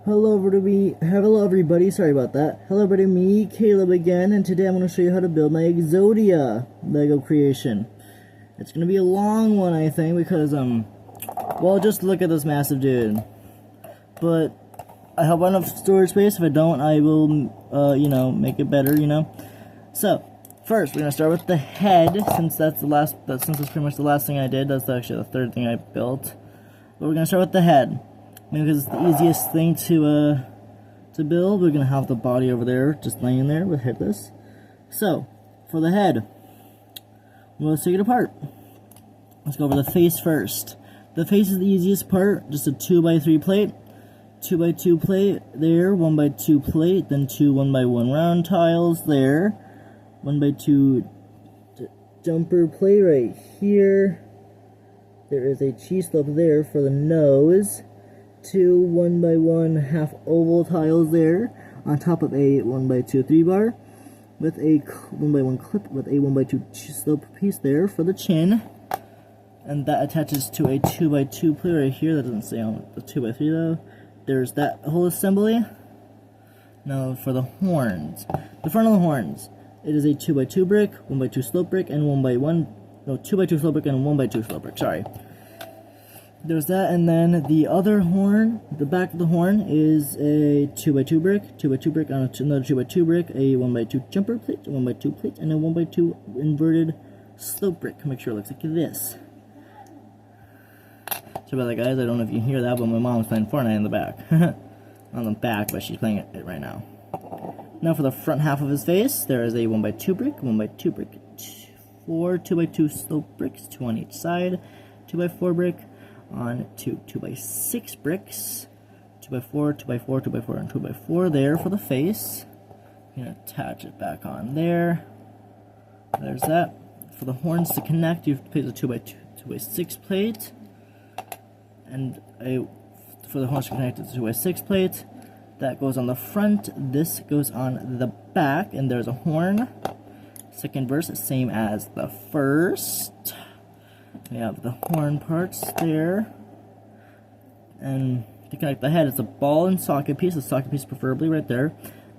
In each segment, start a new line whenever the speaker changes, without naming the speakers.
Hello everybody, sorry about that. Hello everybody, me, Caleb again, and today I'm going to show you how to build my Exodia Lego creation. It's going to be a long one, I think, because, well, just look at this massive dude. But I have enough storage space. If I don't, I will, make it better, So, first, we're going to start with the head, since that's pretty much the last thing I did. That's actually the third thing I built. But we're going to start with the head. Because it's the easiest thing to build. We're gonna have the body over there, just laying there with headless. So, for the head, let's take it apart. Let's go over the face first. The face is the easiest part. Just a 2x3 plate, 2x2 plate there, 1x2 plate, then two 1x1 round tiles there, 1x2 jumper plate right here. There is a cheese slope there for the nose. Two 1x1 half oval tiles there on top of a 1x2 3 bar with a 1x1 clip with a 1x2 slope piece there for the chin, and that attaches to a 2x2 plate right here. That doesn't say on the 2x3 though. There's that whole assembly. Now for the horns, the front of the horns, it is a 2x2 brick, 1x2 slope brick, and 2x2 slope brick and 1x2 slope brick. Sorry. There's that, and then the other horn, the back of the horn, is a 2x2 brick, 2x2 brick on another 2x2 brick, a 1x2 jumper plate, 1x2 plate, and a 1x2 inverted slope brick. Make sure it looks like this. Sorry about that, guys. I don't know if you can hear that, but my mom's playing Fortnite in the back. On the back, but she's playing it right now. Now for the front half of his face, there is a 1x2 brick, 1x2 brick, 4 2x2 slope bricks, 2 on each side, 2x4 brick, on two 2x6 bricks, 2x4, 2x4, 2x4, and 2x4 there for the face. You're going to attach it back on there. There's that. For the horns to connect, you place a 2x6 plate, and for the horns to connect, it's a 2x6 plate. That goes on the front, this goes on the back, and there's a horn. Second verse, same as the first. We have the horn parts there, and to connect the head, it's a ball and socket piece. The socket piece preferably right there.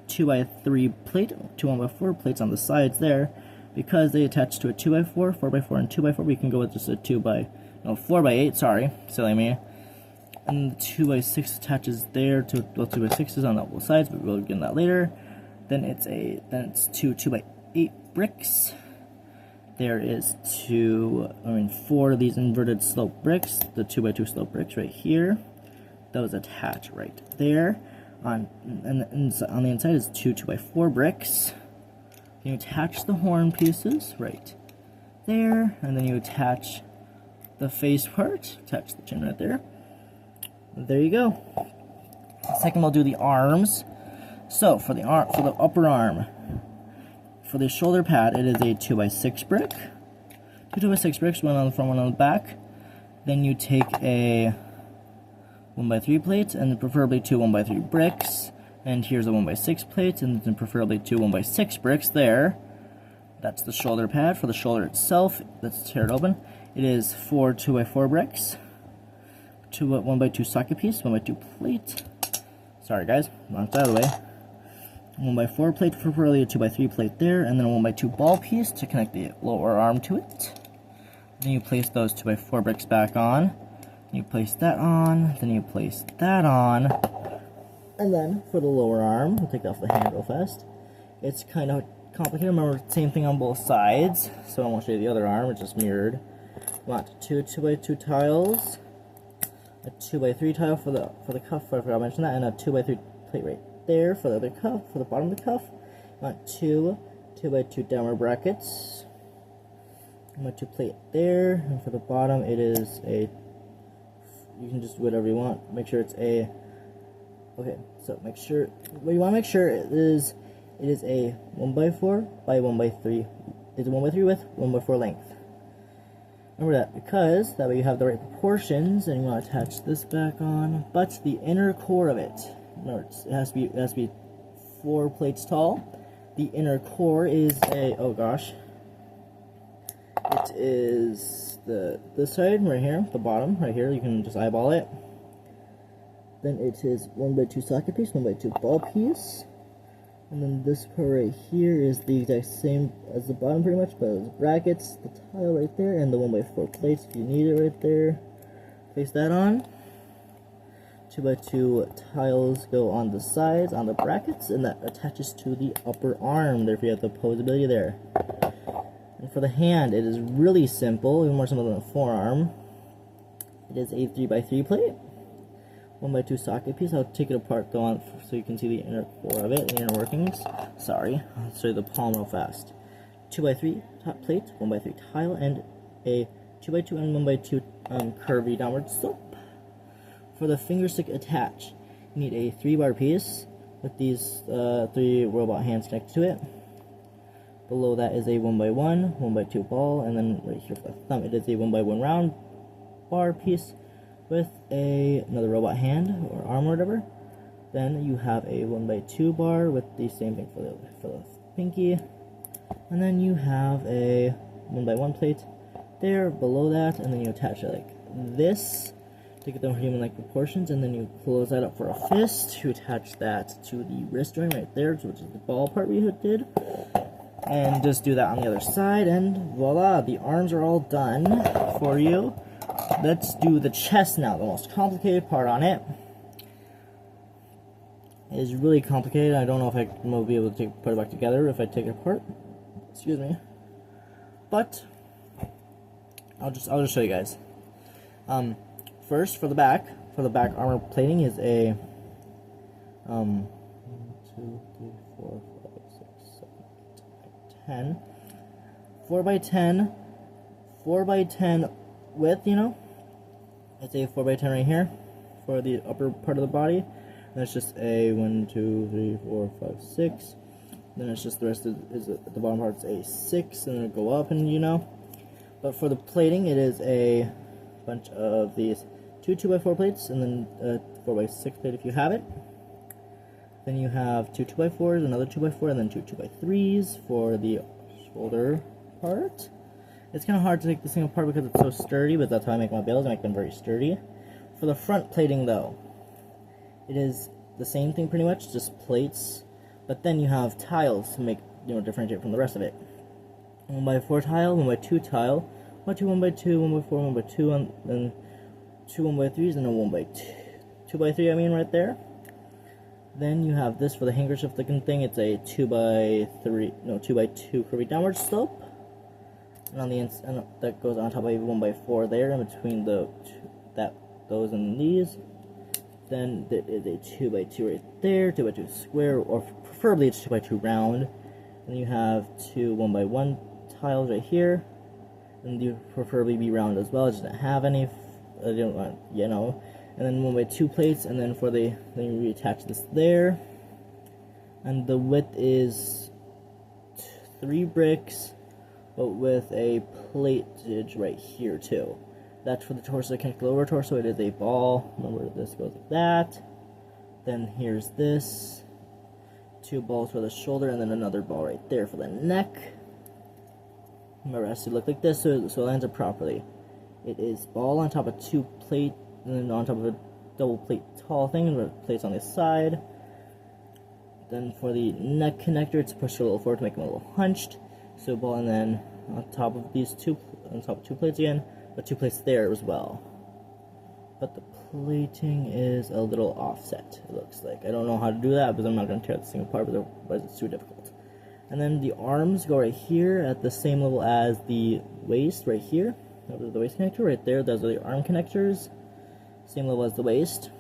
2x3 plate, 2 1x4 plates on the sides there, because they attach to a 2x4, 4x4, and 2x4. We can go with just a 4x8. Sorry, silly me. And the 2x6 attaches there to both 2x6s on both sides, but we'll get into that later. Then it's two 2x8 bricks. There is four of these inverted slope bricks, the 2x2 slope bricks right here. Those attach right there. On the inside is two 2x4 bricks. You attach the horn pieces right there, and then you attach the face part, attach the chin right there. There you go. Second, we'll do the arms. So for the upper arm, for the shoulder pad, it is a 2x6 brick. Two 2x6 bricks, one on the front, one on the back. Then you take a 1x3 plate, and preferably two 1x3 bricks. And here's a 1x6 plate, and then preferably two 1x6 bricks there. That's the shoulder pad. For the shoulder itself, let's tear it open. It is four 2x4 bricks, two 1x2 socket piece, 1x2 plate. Sorry guys, knocked out of the way. 1x4 plate, preferably a 2x3 plate there, and then a 1x2 ball piece to connect the lower arm to it. Then you place those 2x4 bricks back on. You place that on, then you place that on. And then for the lower arm, we'll take off the hand real fast. It's kind of complicated. Remember, same thing on both sides. So I won't show you the other arm, it's just mirrored. We want two 2x2 tiles, a 2x3 tile for the cuff, I forgot to mention that, and a 2x3 plate right there for the other cuff, for the bottom of the cuff. Want two 2x2 downward brackets. 1x2 plate there, and for the bottom it is a, you can just do whatever you want. Make sure it's a, okay, so make sure, what you want to make sure it is a 1x4 by 1x3. It's a 1x3 width, 1x4 length. Remember that, because that way you have the right proportions, and you want to attach this back on. But the inner core of it, remember, it has to be 4 plates tall. The inner core is a, oh gosh, it is this side right here, the bottom right here. You can just eyeball it. Then it is 1x2 socket piece, 1x2 ball piece. And then this part right here is the exact same as the bottom pretty much, but it's brackets, the tile right there, and the 1x4 plates if you need it right there. Place that on. 2x2 tiles go on the sides, on the brackets, and that attaches to the upper arm. Therefore you have the posability there. And for the hand, it is really simple, even more simple than the forearm. It is a 3x3 plate. 1x2 socket piece. I'll take it apart though on, so you can see the inner core of it, the inner workings. Sorry, I'll show you the palm real fast. 2x3 top plate, 1x3 tile, and a 2x2 and 1x2 curvy downward slope. For the finger stick attach, you need a 3-bar piece with these 3 robot hands connected to it. Below that is a 1x1, 1x2 ball, and then right here for the thumb, it is a 1x1 round bar piece with another robot hand or arm or whatever. Then you have a 1x2 bar with the same thing for the pinky, and then you have a 1x1 plate there below that, and then you attach it like this to get the human-like proportions, and then you close that up for a fist to attach that to the wrist joint right there, which is the ball part we did, and just do that on the other side, and voila, the arms are all done for you. Let's do the chest now, the most complicated part on it. It is really complicated. I don't know if I will be able to put it back together if I take it apart. Excuse me. But I'll just show you guys. First, for the back armor plating is a 1, 2, 3, 4, 5, 6, 7, 8, 9, 10. 4x10 width, you know. It's a 4x10 right here for the upper part of the body. And it's just a 1, 2, 3, 4, 5, 6. Then it's just the rest is the bottom part's a 6, and then it'll go up, and you know. But for the plating, it is a bunch of these 2 2x4 plates, and then a 4x6 plate if you have it. Then you have 2 2x4s, another 2x4, and then 2 2x3s for the shoulder part. It's kind of hard to take this thing apart because it's so sturdy, but that's how I make my bales. I make them very sturdy. For the front plating, though, it is the same thing pretty much, just plates. But then you have tiles to make, you know, differentiate from the rest of it. 1x4 tile, 1x2 tile, 1x2, 1x2, 1x4, 1x2, and then 2 1x3s, and a 2x3, I mean, right there. Then you have this for the handkerchief looking thing. It's a 2x2 curvy downward slope. And on the and that goes on top of a 1x4 there, in between those and these. Then there is a 2x2 right there, 2x2 square, or preferably it's 2x2 round. And you have 2 1x1 tiles right here, and you preferably be round as well. It doesn't have any, I don't want, you know. And then 1x2 plates, and then for then you reattach this there. And the width is 3 bricks, but with a platage right here too. That's for the torso to connect the lower torso. It is a ball. Remember, this goes like that. Then here's this. 2 balls for the shoulder, and then another ball right there for the neck. Remember, it has to look like this so it lines up properly. It is ball on top of 2 plate, and then on top of a double plate tall thing, with plates on the side. Then for the neck connector, it's pushed a little forward to make them a little hunched. So ball, and then on top of these on top of 2 plates again, but 2 plates there as well. But the plating is a little offset, it looks like. I don't know how to do that, because I'm not going to tear this thing apart, but otherwise it's too difficult. And then the arms go right here at the same level as the waist right here. That was the waist connector right there. Those are the arm connectors. Same level as the waist.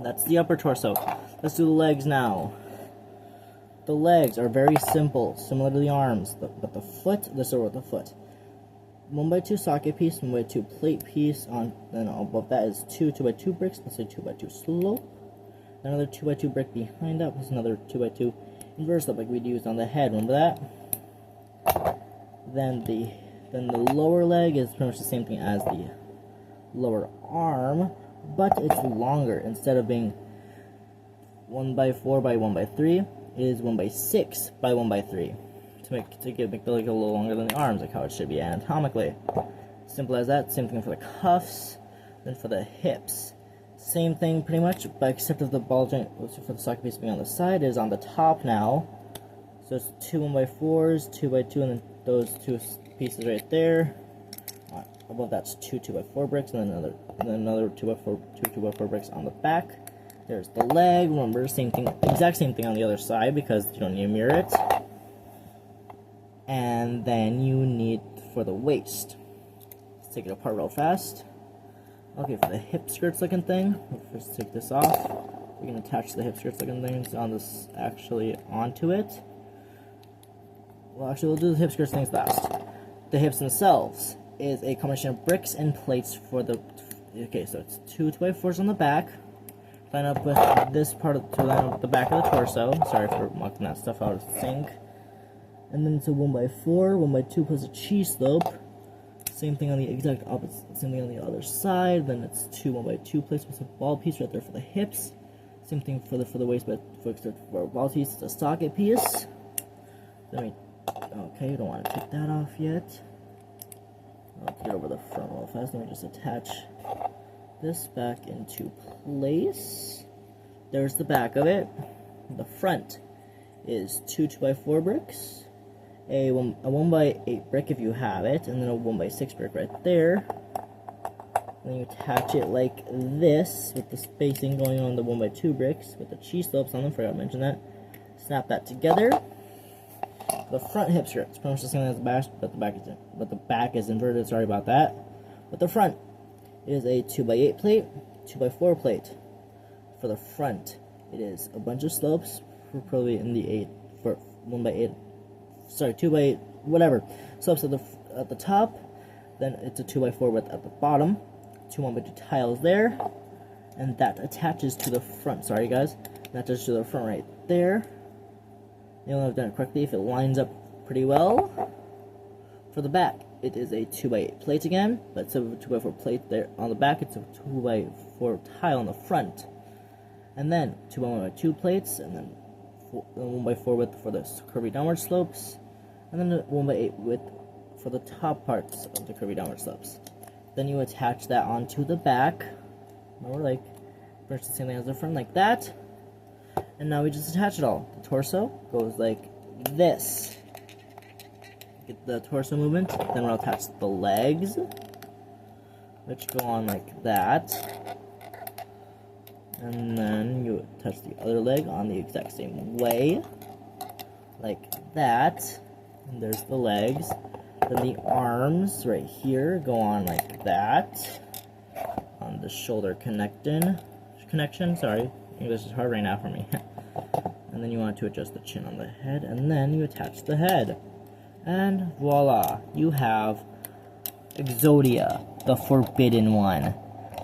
That's the upper torso. Let's do the legs now. The legs are very simple, similar to the arms, but the foot, let's start with the foot. 1x2 socket piece, 1x2 plate piece, then above that is 2 2x2 bricks, let's say 2x2 slope. Another 2x2 brick behind that was another 2x2 inverse slope like we'd used on the head, remember that? Then the lower leg is pretty much the same thing as the lower arm, but it's longer. Instead of being 1x4 by 1x3, it is 1x6 by 1x3 to make the leg a little longer than the arms, like how it should be anatomically. Simple as that. Same thing for the cuffs. Then for the hips, Same thing pretty much, but except of the ball joint for the socket piece being on the side is on the top now. So it's 2 1x4s, 2x2, and then those 2 pieces right there. Above that's 2 2x4 bricks, and then another 2x4 bricks on the back. There's the leg. Remember, same thing, exact same thing on the other side because you don't need to mirror it. And then you need for the waist. Let's take it apart real fast. Okay, for the hip skirts looking thing, we'll first take this off. We can attach the hip skirts looking things on this actually onto it. Well, actually, we'll do the hip skirts things last. The hips themselves is a combination of bricks and plates for the. Okay, so it's 2 2x4s on the back. Line up with this part to line up with the back of the torso. Sorry for mucking that stuff out of sync. And then it's a 1x4, 1x2 plus a cheese slope. Same thing on the exact opposite. Same thing on the other side. Then it's 2 1x2 plates with a ball piece right there for the hips. Same thing for the waist, but for a ball piece, it's a socket piece. Okay, you don't want to take that off yet. I'll get over the front real fast. Let me just attach this back into place. There's the back of it. The front is 2 2x4 bricks, a 1x8 brick if you have it, and then a 1x6 brick right there. And then you attach it like this with the spacing going on the 1x2 bricks with the cheese slopes on them. Forgot to mention that. Snap that together. The front hip skirt, it's pretty much the same as the back, but the back is inverted. Sorry about that. But the front is a 2x8 plate, 2x4 plate. For the front, it is a bunch of slopes, probably in the 8 for 1x8. Sorry, 2x8, whatever. Slopes at the top. Then it's a 2x4 width at the bottom. 2 1x2 tiles there, and that attaches to the front. Sorry, guys, that attaches to the front right there. You'll have done it correctly if it lines up pretty well. For the back, it is a 2x8 plate again, but instead of a 2x4 plate there on the back, it's a 2x4 tile on the front. And then 2 1x2 plates, and then 1x4 width for the curvy downward slopes, and then 1x8 width for the top parts of the curvy downward slopes. Then you attach that onto the back. Remember, like, first the same thing as the front, like that. And now we just attach it all. The torso goes like this. Get the torso movement. Then we'll attach the legs, which go on like that. And then you attach the other leg on the exact same way, like that. And there's the legs. Then the arms right here go on like that. On the shoulder connection. Sorry. English is hard right now for me. And then you want to adjust the chin on the head, and then you attach the head. And voila, you have Exodia, the forbidden one.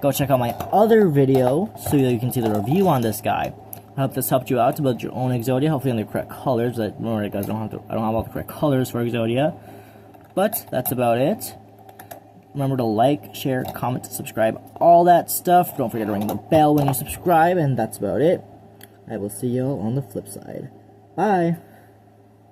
Go check out my other video so you can see the review on this guy. I hope this helped you out to build your own Exodia, hopefully in the correct colors. Remember, guys, I don't have all the correct colors for Exodia. But that's about it. Remember to like, share, comment, subscribe, all that stuff. Don't forget to ring the bell when you subscribe, and that's about it. I will see y'all on the flip side. Bye!